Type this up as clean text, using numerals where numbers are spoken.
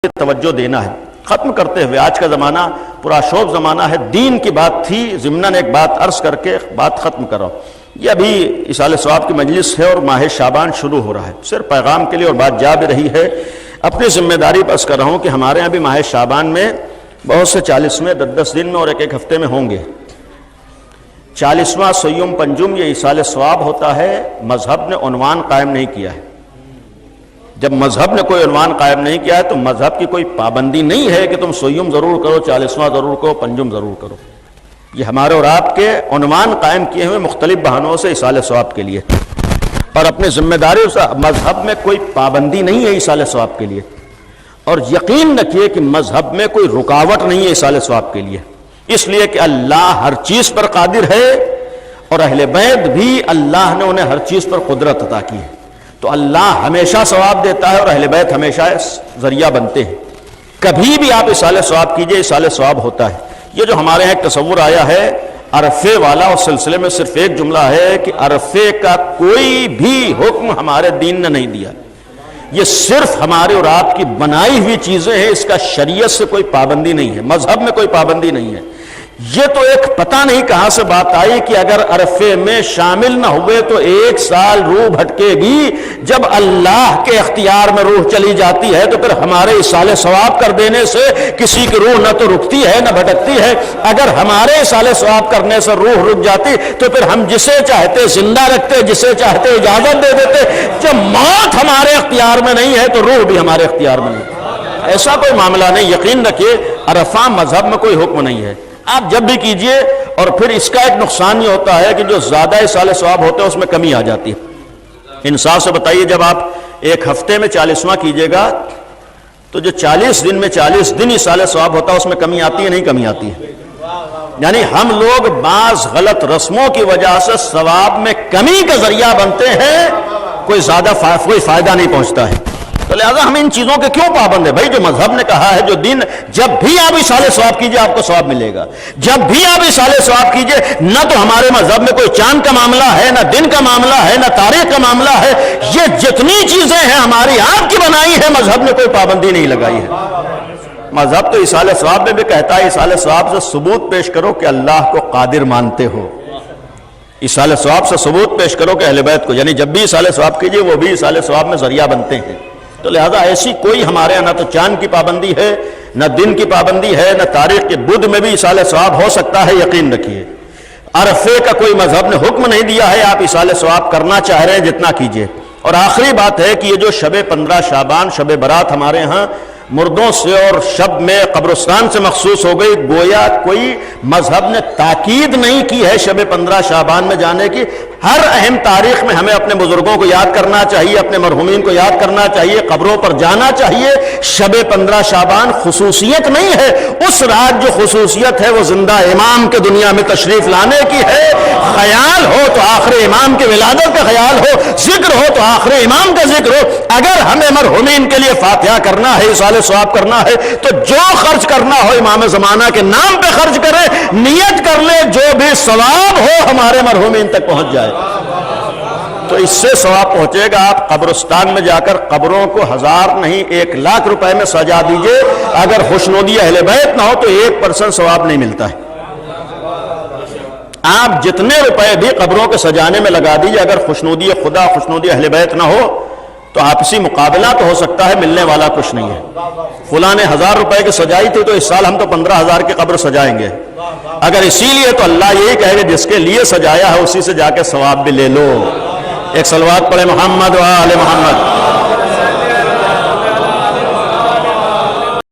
توجہ دینا ہے۔ ختم کرتے ہوئے، آج کا زمانہ پورا شوب زمانہ ہے، دین کی بات تھی، ضمناً ایک بات عرض کر کے بات ختم کرو۔ یہ ابھی ایصال ثواب کی مجلس ہے اور ماہ شعبان شروع ہو رہا ہے، صرف پیغام کے لیے اور بات جا بھی رہی ہے، اپنی ذمہ داری پر عرض کر رہا ہوں کہ ہمارے یہاں بھی ماہ شعبان میں بہت سے 40ویں 10 دن میں اور ایک ہفتے میں ہوں گے۔ 40واں سیوم پنجم یہ ایصال ثواب ہوتا ہے، مذہب نے عنوان قائم نہیں کیا ہے۔ جب مذہب نے کوئی عنوان قائم نہیں کیا ہے تو مذہب کی کوئی پابندی نہیں ہے کہ تم سیوم ضرور کرو، 40واں ضرور کرو، پنجم ضرور کرو۔ یہ ہمارے اور آپ کے عنوان قائم کیے ہوئے مختلف بہانوں سے ایصال ثواب کے لیے، اور اپنی ذمہ داری سے مذہب میں کوئی پابندی نہیں ہے ایصال ثواب کے لیے، اور یقین رکھیے کہ مذہب میں کوئی رکاوٹ نہیں ہے ایصال ثواب کے لیے، اس لیے کہ اللہ ہر چیز پر قادر ہے اور اہل بیت بھی اللہ نے انہیں ہر چیز پر قدرت عطا کی ہے، تو اللہ ہمیشہ ثواب دیتا ہے اور اہل بیت ہمیشہ ذریعہ بنتے ہیں۔ کبھی بھی آپ ایصال ثواب کیجئے، ایصال ثواب ہوتا ہے۔ یہ جو ہمارے یہاں ایک تصور آیا ہے عرفے والا، اس سلسلے میں صرف ایک جملہ ہے کہ عرفے کا کوئی بھی حکم ہمارے دین نے نہیں دیا، یہ صرف ہمارے اور آپ کی بنائی ہوئی چیزیں ہیں، اس کا شریعت سے کوئی پابندی نہیں ہے، مذہب میں کوئی پابندی نہیں ہے۔ یہ تو ایک پتہ نہیں کہاں سے بات آئی کہ اگر عرفے میں شامل نہ ہوئے تو 1 سال روح بھٹکے گی، جب اللہ کے اختیار میں روح چلی جاتی ہے تو پھر ہمارے ایصال ثواب کر دینے سے کسی کی روح نہ تو رکتی ہے نہ بھٹکتی ہے۔ اگر ہمارے ایصال ثواب کرنے سے روح رک جاتی تو پھر ہم جسے چاہتے زندہ رکھتے، جسے چاہتے اجازت دے دیتے۔ جب موت ہمارے اختیار میں نہیں ہے تو روح بھی ہمارے اختیار میں نہیں، ایسا کوئی معاملہ نہیں۔ یقین رکھیے عرفہ مذہب میں کوئی حکم نہیں ہے، آپ جب بھی کیجئے۔ اور پھر اس کا ایک نقصان یہ ہوتا ہے کہ جو زیادہ ایصال ثواب ہوتے ہیں اس میں کمی آ جاتی ہے۔ انصاف سے بتائیے، جب آپ ایک ہفتے میں 40واں کیجئے گا تو جو 40 دن میں 40 دن ایصال ثواب ہوتا ہے اس میں کمی آتی ہے نہیں کمی آتی ہے؟ یعنی ہم لوگ بعض غلط رسموں کی وجہ سے ثواب میں کمی کا ذریعہ بنتے ہیں، کوئی فائدہ نہیں پہنچتا ہے۔ تو لہذا ہم ان چیزوں کے کیوں پابند ہیں؟ بھائی جو مذہب نے کہا ہے، جو دین، جب بھی آپ ایصال ثواب کیجئے آپ کو ثواب ملے گا، جب بھی آپ ایصال ثواب کیجئے۔ نہ تو ہمارے مذہب میں کوئی چاند کا معاملہ ہے، نہ دن کا معاملہ ہے، نہ تاریخ کا معاملہ ہے، یہ جتنی چیزیں ہیں ہماری آپ کی بنائی ہے، مذہب نے کوئی پابندی نہیں لگائی ہے۔ مذہب تو ایصال ثواب میں بھی کہتا ہے ایصال ثواب سے ثبوت پیش کرو کہ اللہ کو قادر مانتے ہو، ایصال ثواب سے ثبوت پیش کرو کہ اہل بیت کو، یعنی جب بھی ایصال ثواب کیجئے وہ بھی ایصال ثواب میں ذریعہ بنتے ہیں۔ تو لہذا ایسی کوئی ہمارے یہاں نہ تو چاند کی پابندی ہے، نہ دن کی پابندی ہے، نہ تاریخ کے بدھ میں بھی ایصال ثواب ہو سکتا ہے، یقین رکھیے۔ عرفے کا کوئی مذہب نے حکم نہیں دیا ہے، آپ ایصال ثواب کرنا چاہ رہے ہیں جتنا کیجئے۔ اور آخری بات ہے کہ یہ جو شب 15 شعبان، شب برات ہمارے ہاں مردوں سے اور شب میں قبرستان سے مخصوص ہو گئی، گویا کوئی مذہب نے تاکید نہیں کی ہے شب 15 شعبان میں جانے کی۔ ہر اہم تاریخ میں ہمیں اپنے بزرگوں کو یاد کرنا چاہیے، اپنے مرحومین کو یاد کرنا چاہیے، قبروں پر جانا چاہیے۔ شب 15 شعبان خصوصیت نہیں ہے، اس رات جو خصوصیت ہے وہ زندہ امام کے دنیا میں تشریف لانے کی ہے۔ خیال ہو تو آخر امام کی ولادت کا خیال ہو، ذکر ہو تو آخر امام کا ذکر ہو۔ اگر ہمیں مرحومین کے لیے فاتحہ کرنا ہے، ایصال ثواب کرنا ہے، تو جو خرچ کرنا ہو امام زمانہ کے نام پہ خرچ کرے، نیت کر لے جو بھی ثواب ہو ہمارے مرحومین تک پہنچ جائے، تو اس سے ثواب پہنچے گا۔ آپ قبرستان میں جا کر قبروں کو 1000 نہیں 1,00,000 روپے میں سجا دیجئے، اگر خوشنودی اہل بیت نہ ہو تو 1% ثواب نہیں ملتا ہے۔ آپ جتنے روپے بھی قبروں کے سجانے میں لگا دیجئے، اگر خوشنودی خدا، خوشنودی اہل بیت نہ ہو تو آپسی مقابلہ تو ہو سکتا ہے، ملنے والا کچھ نہیں ہے۔ فلاں نے 1000 روپے کی سجائی تھی تو اس سال ہم تو 15,000 کی قبر سجائیں گے، اگر اسی لیے تو اللہ یہی کہے گا جس کے لیے سجایا ہے اسی سے جا کے ثواب بھی لے لو۔ ایک صلوات پڑھے محمد و آل محمد۔